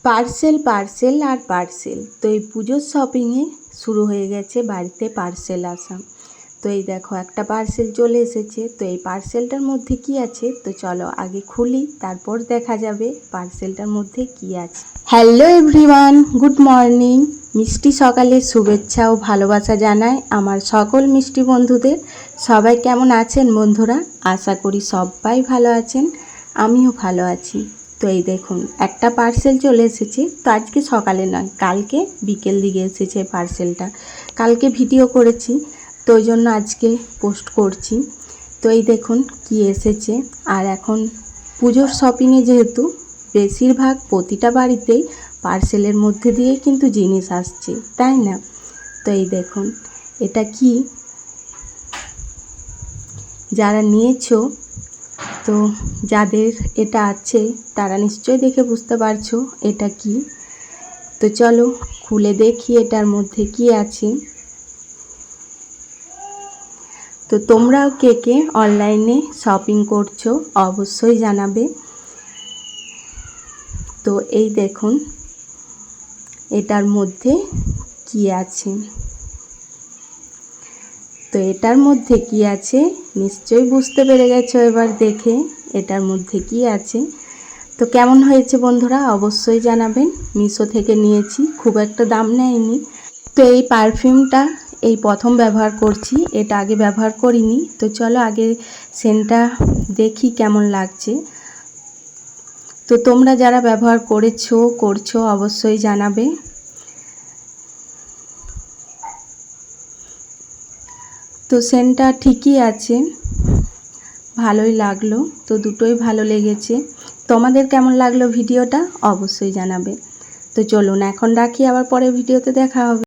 Parcel parcel আর parcel. তো এই পুজোর শপিংয়ে শুরু হয়ে গেছে বাড়িতে পার্সেল আসা। তো এই দেখো একটা পার্সেল চলে এসেছে। তো এই পার্সেলটার মধ্যে কি আছে তো চলো আগে খুলি, তারপর দেখা যাবে পার্সেলটার মধ্যে কি আছে। Hello everyone, good morning. মিষ্টি সকালের শুভেচ্ছা ও ভালোবাসা জানাই আমার সকল মিষ্টি বন্ধুদের। সবাই কেমন আছেন বন্ধুরা? আশা করি সবাই ভালো আছেন, আমিও ভালো আছি। তো এই দেখুন একটা পার্সেল চলে এসেছে। তো আজকে সকালে নয়, কালকে বিকেল দিকে এসেছে পার্সেলটা। কালকে ভিডিও করেছি, তো ওই জন্য আজকে পোস্ট করছি। তো এই দেখুন কি এসেছে। আর এখন পুজোর শপিংয়ে যেহেতু বেশিরভাগ প্রতিটা বাড়িতেই পার্সেলের মধ্যে দিয়ে কিন্তু জিনিস আসছে, তাই না? তো এই দেখুন এটা কি, যারা নিয়েছো তো যাদের এটা আছে তারা নিশ্চয়ই দেখে বুঝতে পারছো এটা কি। তো চলো খুলে দেখি এটার মধ্যে কি আছে। তো তোমরাও কে কে অনলাইনে শপিং করছো অবশ্যই জানাবে। তো এই দেখুন এটার মধ্যে কি আছে। তো এটার মধ্যে কি আছে নিশ্চয়ই বুঝতে পেরে গেছো এবার দেখে এটার মধ্যে কি আছে। তো কেমন হয়েছে বন্ধুরা অবশ্যই জানাবেন। মিশো থেকে নিয়েছি, খুব একটা দাম নেয়নি। তো এই পারফিউমটা এই প্রথম ব্যবহার করছি, এটা আগে ব্যবহার করিনি। তো চলো আগে সেন্টটা দেখি কেমন লাগছে। তো তোমরা যারা ব্যবহার করছো অবশ্যই জানাবে। তো সেন্টটা ঠিকই আছে, ভালোই লাগলো। তো দুটোই ভালো লেগেছে। তোমাদের কেমন লাগলো ভিডিওটা অবশ্যই জানাবে। তো চলুন এখন রাখি, আবার পরে ভিডিওতে দেখা হবে।